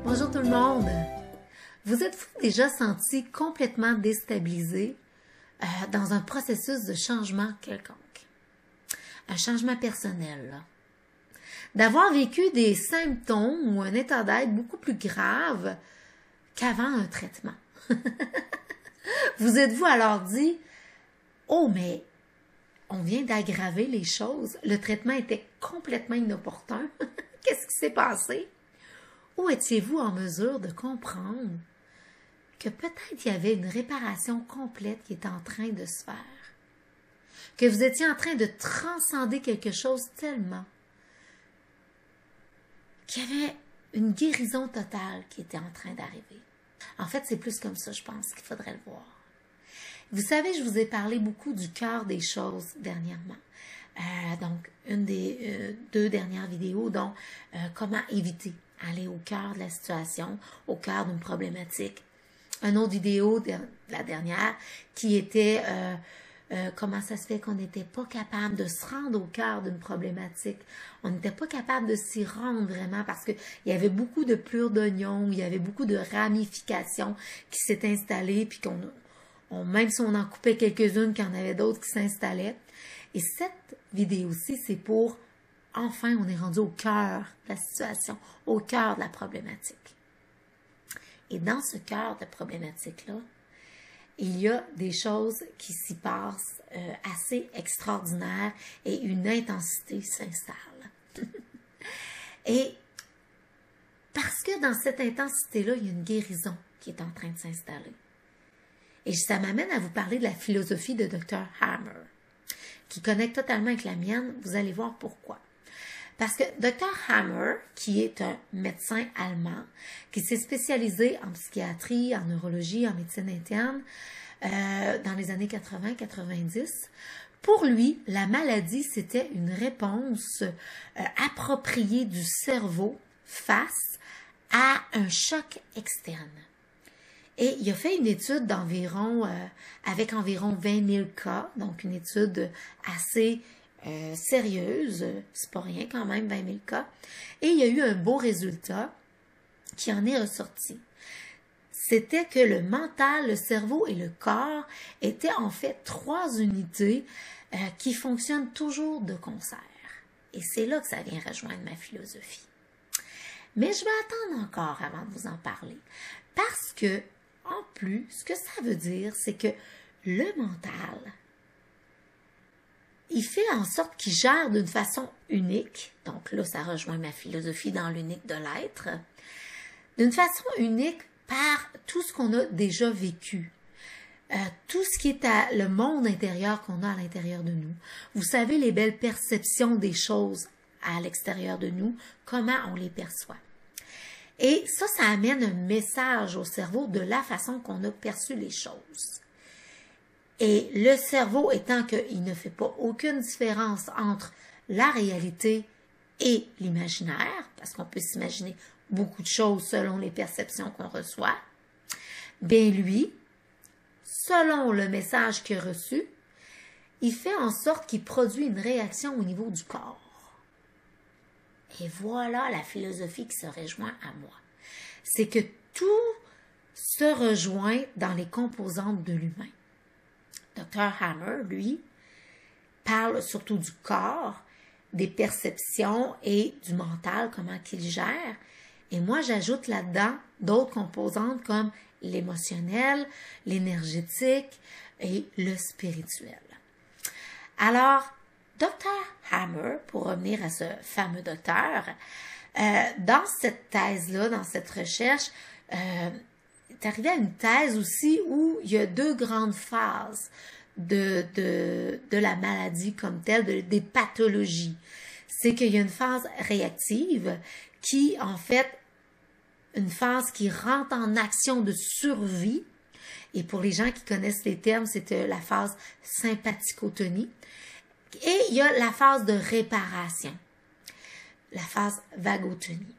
Bonjour tout le monde! Vous êtes-vous déjà senti complètement déstabilisé dans un processus de changement quelconque? Un changement personnel, là. D'avoir vécu des symptômes ou un état d'être beaucoup plus grave qu'avant un traitement. Vous êtes-vous alors dit, oh mais on vient d'aggraver les choses, le traitement était complètement inopportun, qu'est-ce qui s'est passé? Ou étiez-vous en mesure de comprendre que peut-être il y avait une réparation complète qui était en train de se faire? Que vous étiez en train de transcender quelque chose tellement qu'il y avait une guérison totale qui était en train d'arriver. En fait, c'est plus comme ça, je pense, qu'il faudrait le voir. Vous savez, je vous ai parlé beaucoup du cœur des choses dernièrement. Donc, une des deux dernières vidéos, donc comment éviter aller au cœur de la situation, au cœur d'une problématique. Une autre vidéo, la dernière, qui était comment ça se fait qu'on n'était pas capable de se rendre au cœur d'une problématique. On n'était pas capable de s'y rendre vraiment parce qu'il y avait beaucoup de plures d'oignons, il y avait beaucoup de ramifications qui s'étaient installées, puis même si on en coupait quelques-unes, qu'il y en avait d'autres qui s'installaient. Et cette vidéo-ci, c'est pour, enfin, on est rendu au cœur de la situation, au cœur de la problématique. Et dans ce cœur de problématique-là, il y a des choses qui s'y passent assez extraordinaires et une intensité s'installe. Et parce que dans cette intensité-là, il y a une guérison qui est en train de s'installer. Et ça m'amène à vous parler de la philosophie de Dr. Hammer, qui connecte totalement avec la mienne. Vous allez voir pourquoi. Parce que Dr. Hammer, qui est un médecin allemand, qui s'est spécialisé en psychiatrie, en neurologie, en médecine interne, dans les années 80-90, pour lui, la maladie, c'était une réponse appropriée du cerveau face à un choc externe. Et il a fait une étude avec environ 20 000 cas, donc une étude assez sérieuse, c'est pas rien quand même, 20 000 cas, et il y a eu un beau résultat qui en est ressorti. C'était que le mental, le cerveau et le corps étaient en fait trois unités qui fonctionnent toujours de concert. Et c'est là que ça vient rejoindre ma philosophie. Mais je vais attendre encore avant de vous en parler, parce que, en plus, ce que ça veut dire, c'est que le mental, il fait en sorte qu'il gère d'une façon unique, donc là, ça rejoint ma philosophie dans l'unique de l'être, d'une façon unique par tout ce qu'on a déjà vécu, tout ce qui est le monde intérieur qu'on a à l'intérieur de nous. Vous savez, les belles perceptions des choses à l'extérieur de nous, comment on les perçoit. Et ça amène un message au cerveau de la façon qu'on a perçu les choses. Et le cerveau étant qu'il ne fait pas aucune différence entre la réalité et l'imaginaire, parce qu'on peut s'imaginer beaucoup de choses selon les perceptions qu'on reçoit, bien lui, selon le message qu'il a reçu, il fait en sorte qu'il produit une réaction au niveau du corps. Et voilà la philosophie qui se rejoint à moi. C'est que tout se rejoint dans les composantes de l'humain. Dr. Hammer, lui, parle surtout du corps, des perceptions et du mental, comment qu'il gère. Et moi, j'ajoute là-dedans d'autres composantes comme l'émotionnel, l'énergétique et le spirituel. Alors, Dr. Hammer, pour revenir à ce fameux docteur, dans cette thèse-là, dans cette recherche, est arrivé à une thèse aussi où il y a deux grandes phases de la maladie comme telle, des pathologies. C'est qu'il y a une phase réactive qui, en fait, une phase qui rentre en action de survie. Et pour les gens qui connaissent les termes, c'est la phase sympathicotonie. Et il y a la phase de réparation, la phase vagotonie,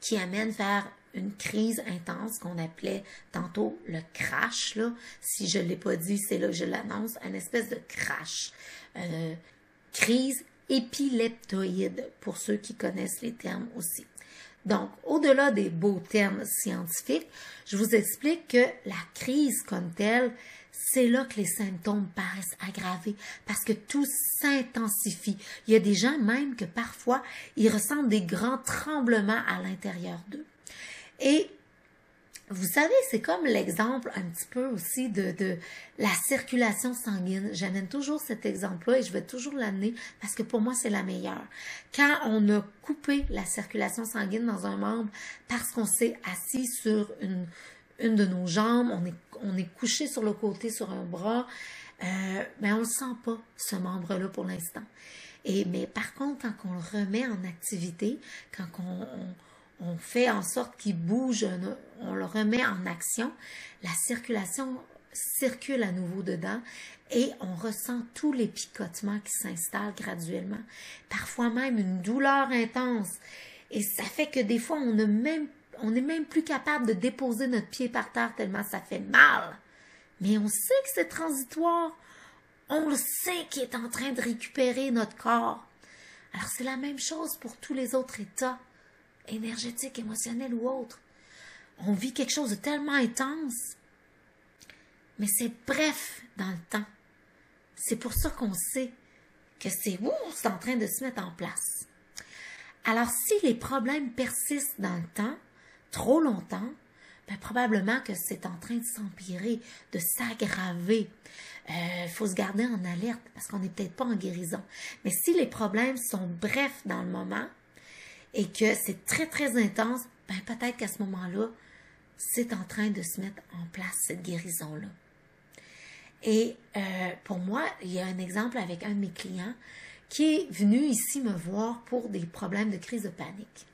qui amène vers une crise intense qu'on appelait tantôt le crash. Là. Si je ne l'ai pas dit, c'est là que je l'annonce, une espèce de crash. Crise épileptoïde, pour ceux qui connaissent les termes aussi. Donc, au-delà des beaux termes scientifiques, je vous explique que la crise comme telle, c'est là que les symptômes paraissent aggravés parce que tout s'intensifie. Il y a des gens même que parfois, ils ressentent des grands tremblements à l'intérieur d'eux. Et vous savez, c'est comme l'exemple un petit peu aussi de la circulation sanguine. J'amène toujours cet exemple-là et je vais toujours l'amener parce que pour moi, c'est la meilleure. Quand on a coupé la circulation sanguine dans un membre parce qu'on s'est assis sur une de nos jambes, on est couché sur le côté sur un bras, mais on ne sent pas, ce membre-là pour l'instant. Mais par contre, quand on le remet en activité, quand on fait en sorte qu'il bouge, on le remet en action, la circulation circule à nouveau dedans et on ressent tous les picotements qui s'installent graduellement. Parfois même une douleur intense. Et ça fait que des fois, on n'est même plus capable de déposer notre pied par terre tellement ça fait mal. Mais on sait que c'est transitoire. On le sait qu'il est en train de récupérer notre corps. Alors c'est la même chose pour tous les autres états énergétique, émotionnel ou autre. On vit quelque chose de tellement intense, mais c'est bref dans le temps. C'est pour ça qu'on sait que c'est en train de se mettre en place. Alors, si les problèmes persistent dans le temps, trop longtemps, ben, probablement que c'est en train de s'empirer, de s'aggraver. Il faut se garder en alerte parce qu'on n'est peut-être pas en guérison. Mais si les problèmes sont brefs dans le moment, et que c'est très, très intense, ben peut-être qu'à ce moment-là, c'est en train de se mettre en place, cette guérison-là. Et pour moi, il y a un exemple avec un de mes clients qui est venu ici me voir pour des problèmes de crise de panique.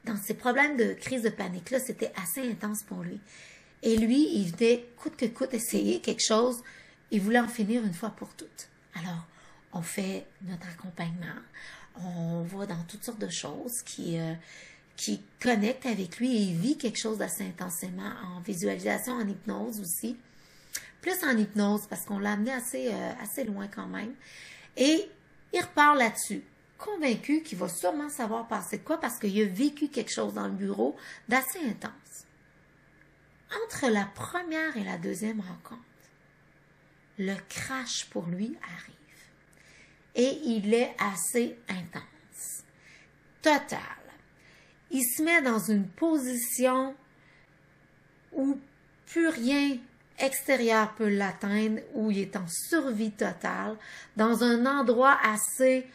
Dans ces problèmes de crise de panique-là, c'était assez intense pour lui. Et lui, il venait coûte que coûte essayer quelque chose, il voulait en finir une fois pour toutes. Alors, on fait notre accompagnement, on va dans toutes sortes de choses qui connectent avec lui et il vit quelque chose d'assez intensément en visualisation, en hypnose aussi. Plus en hypnose parce qu'on l'a amené assez loin quand même. Et il repart là-dessus, convaincu qu'il va sûrement savoir passer de quoi parce qu'il a vécu quelque chose dans le bureau d'assez intense. Entre la première et la deuxième rencontre, le crash pour lui arrive. Et il est assez intense. Total. Il se met dans une position où plus rien extérieur peut l'atteindre, où il est en survie totale, dans un endroit assez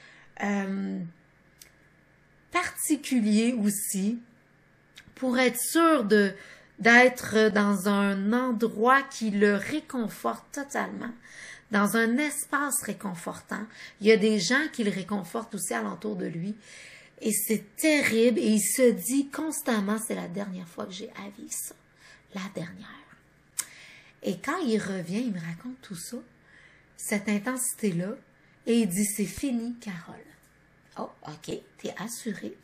particulier aussi, pour être sûr d'être dans un endroit qui le réconforte totalement. Dans un espace réconfortant. Il y a des gens qui le réconfortent aussi alentour de lui. Et c'est terrible. Et il se dit constamment, c'est la dernière fois que j'ai à vivre ça. La dernière. Et quand il revient, il me raconte tout ça, cette intensité-là, et il dit, c'est fini, Carole. Oh, OK, t'es assurée.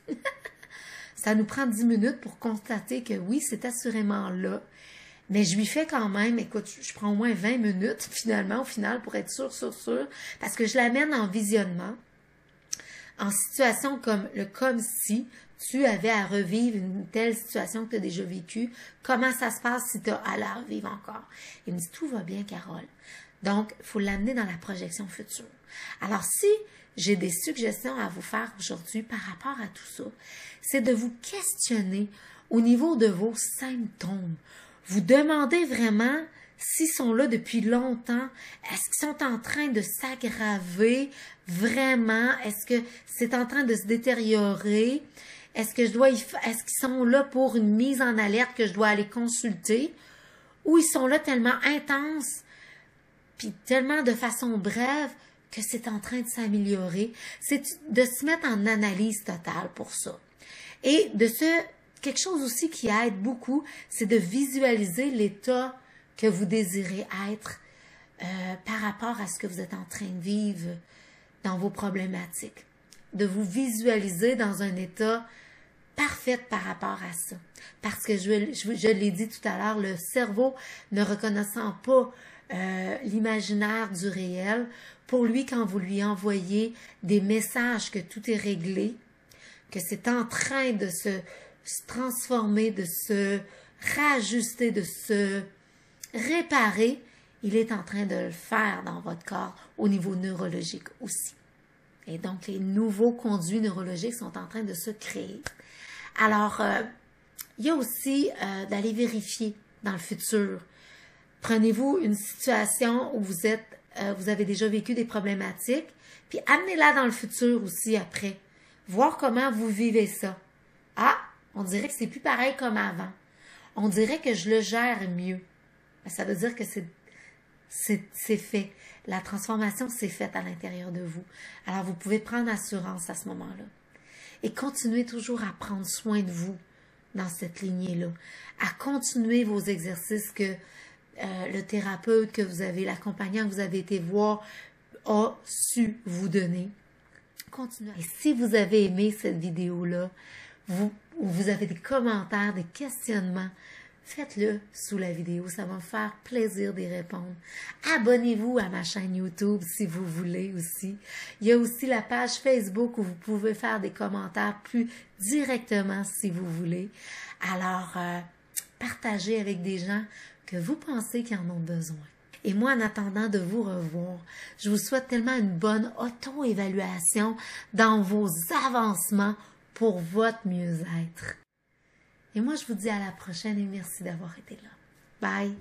Ça nous prend 10 minutes pour constater que oui, c'est assurément là. Mais je lui fais quand même, écoute, je prends au moins 20 minutes finalement, au final, pour être sûr, parce que je l'amène en visionnement, en situation comme si tu avais à revivre une telle situation que tu as déjà vécue, comment ça se passe si tu as à la revivre encore. Il me dit, tout va bien, Carole. Donc, il faut l'amener dans la projection future. Alors, si j'ai des suggestions à vous faire aujourd'hui par rapport à tout ça, c'est de vous questionner au niveau de vos symptômes. Vous demandez vraiment s'ils sont là depuis longtemps, est-ce qu'ils sont en train de s'aggraver vraiment, est-ce que c'est en train de se détériorer, est-ce qu'ils sont là pour une mise en alerte que je dois aller consulter, ou ils sont là tellement intenses, puis tellement de façon brève que c'est en train de s'améliorer. C'est de se mettre en analyse totale pour ça. Et quelque chose aussi qui aide beaucoup, c'est de visualiser l'état que vous désirez être par rapport à ce que vous êtes en train de vivre dans vos problématiques. De vous visualiser dans un état parfait par rapport à ça. Parce que je l'ai dit tout à l'heure, le cerveau ne reconnaissant pas l'imaginaire du réel. Pour lui, quand vous lui envoyez des messages que tout est réglé, que c'est en train de se transformer, de se réajuster, de se réparer, il est en train de le faire dans votre corps au niveau neurologique aussi. Et donc, les nouveaux conduits neurologiques sont en train de se créer. Alors, il y a aussi d'aller vérifier dans le futur. Prenez-vous une situation où vous avez déjà vécu des problématiques, puis amenez-la dans le futur aussi après. Voir comment vous vivez ça. Ah, on dirait que c'est plus pareil comme avant. On dirait que je le gère mieux. Ça veut dire que c'est fait. La transformation s'est faite à l'intérieur de vous. Alors, vous pouvez prendre assurance à ce moment-là. Et continuez toujours à prendre soin de vous dans cette lignée-là. À continuer vos exercices que le thérapeute que vous avez, l'accompagnant que vous avez été voir, a su vous donner. Continuez. Et si vous avez aimé cette vidéo-là, vous avez des commentaires, des questionnements, faites-le sous la vidéo, ça va me faire plaisir d'y répondre. Abonnez-vous à ma chaîne YouTube si vous voulez aussi. Il y a aussi la page Facebook où vous pouvez faire des commentaires plus directement si vous voulez. Alors, partagez avec des gens que vous pensez qui en ont besoin. Et moi, en attendant de vous revoir, je vous souhaite tellement une bonne auto-évaluation dans vos avancements pour votre mieux-être. Et moi, je vous dis à la prochaine et merci d'avoir été là. Bye!